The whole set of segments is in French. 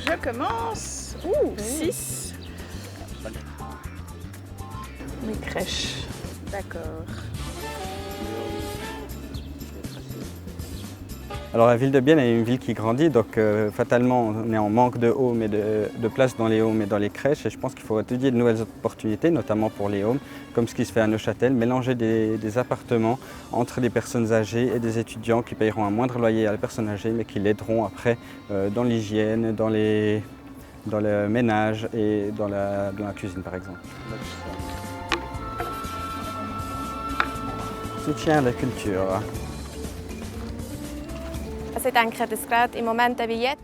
je commence. Ouh, 6. Mes crèches. D'accord. Alors la ville de Bienne est une ville qui grandit, donc fatalement on est en manque de homes et de place dans les homes et dans les crèches. Et je pense qu'il faut étudier de nouvelles opportunités, notamment pour les homes, comme ce qui se fait à Neuchâtel, mélanger des appartements entre des personnes âgées et des étudiants qui paieront un moindre loyer à la personne âgée, mais qui l'aideront après dans l'hygiène, dans le ménage et dans la cuisine par exemple. Soutien à la culture.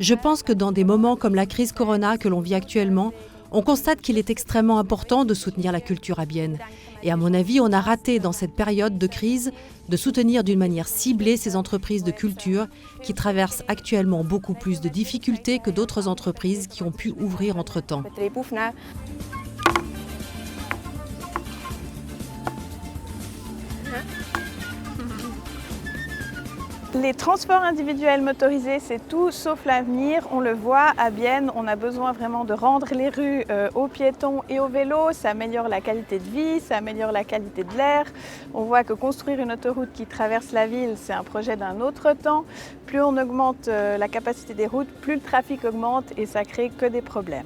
Je pense que dans des moments comme la crise Corona que l'on vit actuellement, on constate qu'il est extrêmement important de soutenir la culture à Bienne. Et à mon avis, on a raté dans cette période de crise de soutenir d'une manière ciblée ces entreprises de culture qui traversent actuellement beaucoup plus de difficultés que d'autres entreprises qui ont pu ouvrir entre-temps. Les transports individuels motorisés, c'est tout sauf l'avenir. On le voit à Bienne, on a besoin vraiment de rendre les rues aux piétons et aux vélos. Ça améliore la qualité de vie, ça améliore la qualité de l'air. On voit que construire une autoroute qui traverse la ville, c'est un projet d'un autre temps. Plus on augmente la capacité des routes, plus le trafic augmente et ça crée que des problèmes.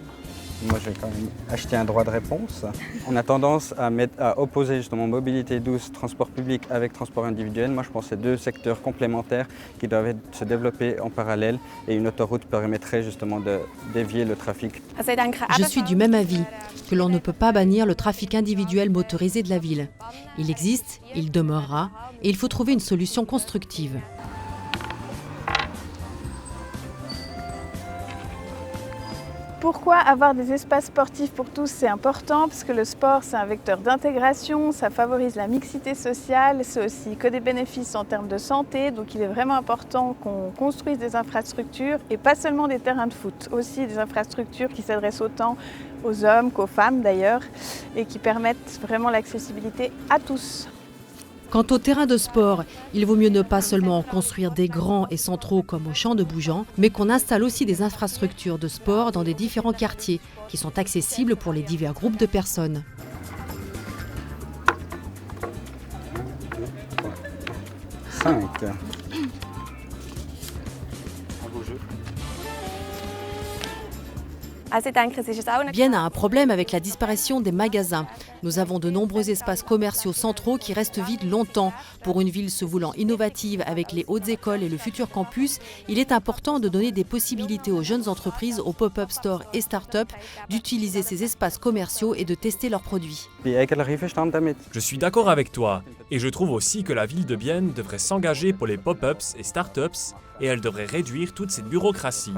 Moi, j'ai quand même acheté un droit de réponse. On a tendance à opposer justement mobilité douce, transport public avec transport individuel. Moi, je pense que c'est deux secteurs complémentaires qui doivent se développer en parallèle et une autoroute permettrait justement de dévier le trafic. Je suis du même avis, que l'on ne peut pas bannir le trafic individuel motorisé de la ville. Il existe, il demeurera, et il faut trouver une solution constructive. Pourquoi avoir des espaces sportifs pour tous, c'est important parce que le sport, c'est un vecteur d'intégration, ça favorise la mixité sociale, c'est aussi que des bénéfices en termes de santé, donc il est vraiment important qu'on construise des infrastructures et pas seulement des terrains de foot, aussi des infrastructures qui s'adressent autant aux hommes qu'aux femmes d'ailleurs et qui permettent vraiment l'accessibilité à tous. Quant au terrain de sport, il vaut mieux ne pas seulement construire des grands et centraux comme au champ de Bougeant, mais qu'on installe aussi des infrastructures de sport dans des différents quartiers qui sont accessibles pour les divers groupes de personnes. Bienne a un problème avec la disparition des magasins. Nous avons de nombreux espaces commerciaux centraux qui restent vides longtemps. Pour une ville se voulant innovative avec les hautes écoles et le futur campus, il est important de donner des possibilités aux jeunes entreprises, aux pop-up stores et start-up, d'utiliser ces espaces commerciaux et de tester leurs produits. Je suis d'accord avec toi et je trouve aussi que la ville de Bienne devrait s'engager pour les pop-ups et start-ups et elle devrait réduire toute cette bureaucratie.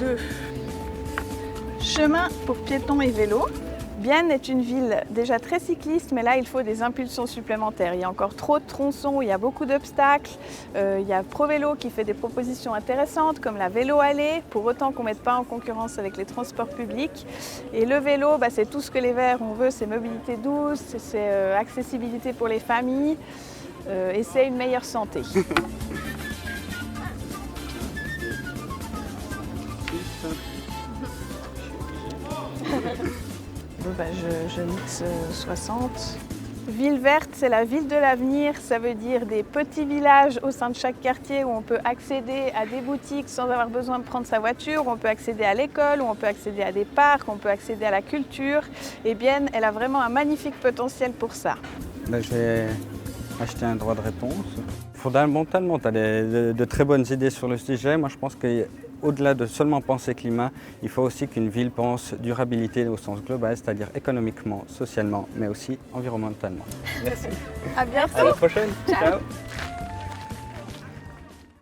2. Chemin pour piétons et vélos. Bienne est une ville déjà très cycliste, mais là il faut des impulsions supplémentaires. Il y a encore trop de tronçons, il y a beaucoup d'obstacles. Il y a ProVélo qui fait des propositions intéressantes comme la vélo allée, pour autant qu'on ne mette pas en concurrence avec les transports publics. Et le vélo, c'est tout ce que les Verts on veut, c'est mobilité douce, c'est accessibilité pour les familles et c'est une meilleure santé. Je mixe 60. Ville verte, c'est la ville de l'avenir. Ça veut dire des petits villages au sein de chaque quartier où on peut accéder à des boutiques sans avoir besoin de prendre sa voiture, où on peut accéder à l'école, où on peut accéder à des parcs, où on peut accéder à la culture. Et Bienne, elle a vraiment un magnifique potentiel pour ça. Je vais acheter un droit de réponse. Fondamentalement, tu as de très bonnes idées sur le sujet. Moi, je pense qu'au-delà de seulement penser climat, il faut aussi qu'une ville pense durabilité au sens global, c'est-à-dire économiquement, socialement, mais aussi environnementalement. Merci. À bientôt. À la prochaine. Ciao.